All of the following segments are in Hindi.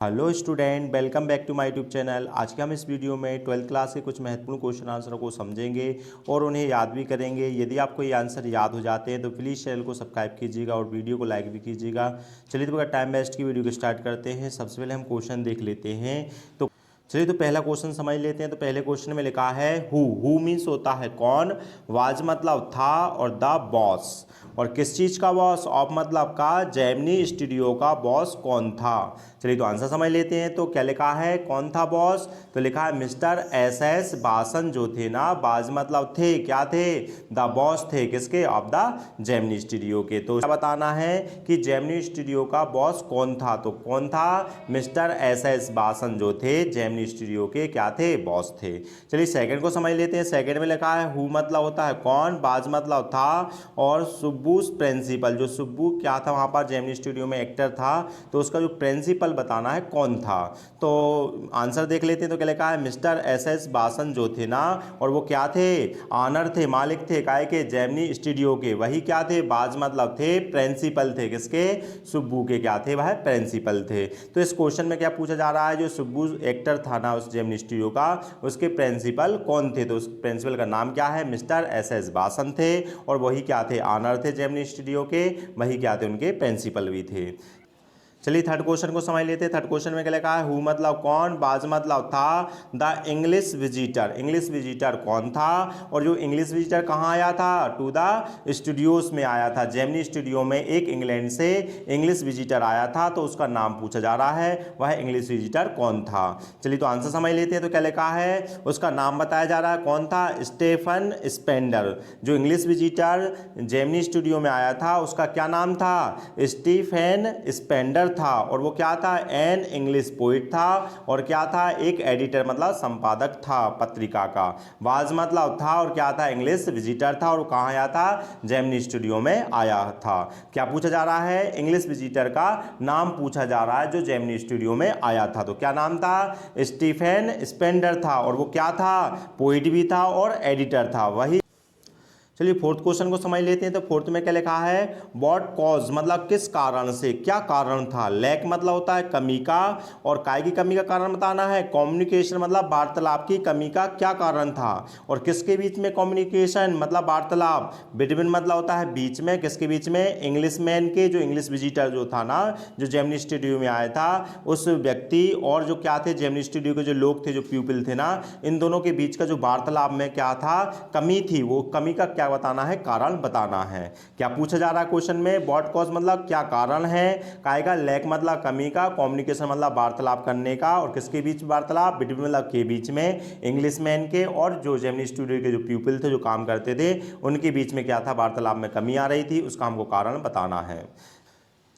Hello student, welcome back to my YouTube channel. आज के हम इस वीडियो में 12th क्लास के कुछ महत्वपूर्ण क्वेश्चन आंसरों को समझेंगे और उन्हें याद भी करेंगे। यदि आपको ये आंसर याद हो जाते हैं तो प्लीज़ चैनल को सब्सक्राइब कीजिएगा और वीडियो को लाइक भी कीजिएगा। चलिए तो बगैर टाइम वेस्ट की वीडियो को स्टार्ट करते हैं। सबसे पहले हम क्वेश्चन देख लेते हैं। तो चलिए तो पहला क्वेश्चन समझ लेते हैं। तो पहले क्वेश्चन में लिखा है हु मीन्स होता है कौन, वाज मतलब था और द बॉस, और किस चीज़ का बॉस, ऑफ मतलब का, जेमिनी स्टूडियो का बॉस कौन था। चलिए तो आंसर समझ लेते हैं। तो क्या लिखा है, कौन था बॉस, तो लिखा है मिस्टर एस बासन जो थे ना, बाज मतलब थे, क्या थे, द बॉस थे, किसके, ऑफ द जेमिनी स्टूडियो के। तो क्या बताना है कि जेमिनी स्टूडियो का बॉस कौन था। तो कौन था, मिस्टर एस बासन जो थे जेमिनी स्टूडियो के क्या थे, बॉस थे। चलिए सेकंड को समझ लेते हैं। सेकंड में लिखा है हु मतलब होता है कौन, बाज मतलब था, और सुब्बू प्रिंसिपल, जो सुब्बू क्या था वहां पर जेमिनी स्टूडियो में एक्टर था, तो उसका जो प्रिंसिपल बताना है कौन था। तो आंसर देख लेते हैं। तो क्या लिखा है, मिस्टर एस बासन जो थे ना, और वो क्या थे, ऑनर थे, मालिक थे काय के, जेमिनी स्टूडियो के। वही क्या थे, बाज मतलब थे, प्रिंसिपल थे, किसके, सुब्बू के क्या थे, वह प्रिंसिपल थे। तो इस क्वेश्चन में क्या पूछा जा रहा है, जो सुब्बू एक्टर था ना उस जेमिनी स्टूडियो का, उसके प्रिंसिपल कौन थे। तो उस प्रिंसिपल का नाम क्या है, मिस्टर एस बासन थे, और वही क्या थे, ऑनर थे जेमिनी स्टूडियो के, वही क्या थे, उनके प्रिंसिपल भी थे। चलिए थर्ड क्वेश्चन को समझ लेते हैं। थर्ड क्वेश्चन में क्या लिखा है, हु मतलब कौन, बाज मतलब था, the English visitor, English visitor कौन था, और जो इंग्लिश विजिटर कहाँ आया था, टू द स्टूडियोज में आया था, जेमिनी स्टूडियो में एक इंग्लैंड से इंग्लिश विजिटर आया था, तो उसका नाम पूछा जा रहा है, वह इंग्लिश विजिटर कौन था। चलिए तो आंसर समझ लेते हैं। तो क्या लिखा है, उसका नाम बताया जा रहा है, कौन था, स्टेफन स्पेंडर। जो इंग्लिश विजिटर जेमिनी स्टूडियो में आया था उसका क्या नाम था, स्टीफन स्पेंडर था, और वो क्या था, एन इंग्लिश पोइट था, और क्या था, एक एडिटर मतलब संपादक था पत्रिका का। वाज मतलब था, और क्या था, इंग्लिश विजिटर था, और वो कहाँ आया था, जेमिनी स्टूडियो में आया था। क्या पूछा जा रहा है, इंग्लिश विजिटर का नाम पूछा जा रहा है जो जेमिनी स्टूडियो में आया था। तो क्या नाम था, स्टीफन स्पेंडर था, और वो क्या था, पोइट भी था और एडिटर था। वही चलिए फोर्थ क्वेश्चन को समझ लेते हैं। तो फोर्थ में क्या लिखा है, व्हाट कॉज मतलब किस कारण से, क्या कारण था, लैक मतलब होता है कमी का, और काय की कमी का कारण बताना है, कम्युनिकेशन मतलब वार्तालाप की कमी का क्या कारण था, और किसके बीच में कम्युनिकेशन मतलब वार्तालाप, बिटवीन मतलब होता है बीच में, किसके बीच में, इंग्लिश मैन के, जो इंग्लिश विजिटर जो था ना, जो जेमिनी स्टूडियो में आया था, उस व्यक्ति और जो क्या थे, जेमिनी स्टूडियो के जो लोग थे, जो पीपल थे ना, इन दोनों के बीच का जो वार्तालाप में क्या था, कमी थी, वो कमी का क्या बताना है, कारण बताना है। क्या पूछा जा रहा है क्वेश्चन में, व्हाट कॉज मतलब क्या कारण है, काएगा लैक मतलब कमी का, कम्युनिकेशन मतलब वार्तालाप करने का, और किसके बीच वार्तालाप, बिटवीन मतलब के बीच में, इंग्लिश मैन के और जो जेमिनी स्टूडियो के जो पीपल थे जो काम करते थे, उनके बीच में क्या था, वार्तालाप में कमी आ रही थी, उसका हमको कारण बताना है।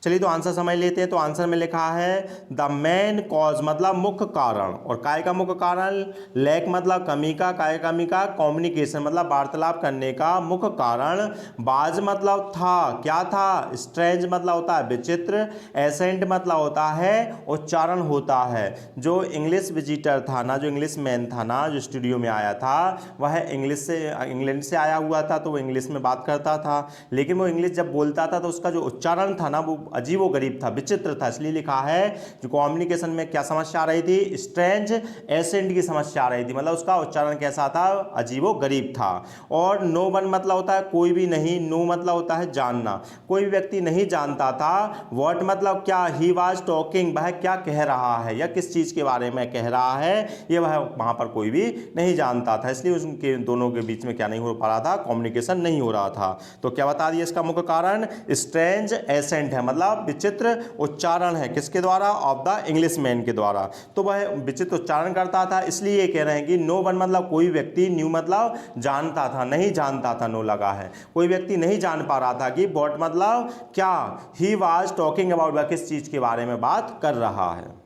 चलिए तो आंसर समझ लेते हैं। तो आंसर में लिखा है द मेन कॉज मतलब मुख्य कारण, और काय का मुख्य कारण, लैक मतलब कमी का, काय कमी का, कम्युनिकेशन मतलब वार्तालाप करने का मुख्य कारण, बाज मतलब था, क्या था, स्ट्रेंज मतलब होता है विचित्र, एसेंट मतलब होता है उच्चारण होता है। जो इंग्लिश विजिटर था ना, जो इंग्लिश मैन था ना, जो स्टूडियो में आया था, वह इंग्लैंड से आया हुआ था, तो वो इंग्लिश में बात करता था, लेकिन वो इंग्लिश जब बोलता था तो उसका जो उच्चारण था ना, वो अजीबो गरीब था, विचित्र था, इसलिए लिखा है जो कम्युनिकेशन में क्या समस्या आ रही थी, स्ट्रेंज एसेंट की समस्या आ रही थी, मतलब उसका उच्चारण कैसा था, अजीबो गरीब था। और नो वन मतलब होता है कोई भी नहीं, नो मतलब होता है जानना, कोई भी व्यक्ति नहीं जानता था। व्हाट मतलब क्या, ही वाज टॉकिंग, वह क्या कह रहा है या किस चीज के बारे में कह रहा है, ये वह वहां पर कोई भी नहीं जानता था, इसलिए उनके दोनों के बीच में क्या नहीं हो पा रहा था, कम्युनिकेशन नहीं हो रहा था। तो क्या बता दिया इसका मुख्य कारण, स्ट्रेंज एसेंट है, मतलब विचित्र उच्चारण है, किसके द्वारा, ऑफ द इंग्लिश मैन के द्वारा। तो वह विचित्र उच्चारण करता था, इसलिए ये कह रहे हैं कि नो वन मतलब कोई व्यक्ति, न्यू मतलब जानता था, नहीं जानता था, नो लगा है, कोई व्यक्ति नहीं जान पा रहा था कि व्हाट मतलब क्या, ही वाज टॉकिंग अबाउट, वह किस चीज के बारे में बात कर रहा है।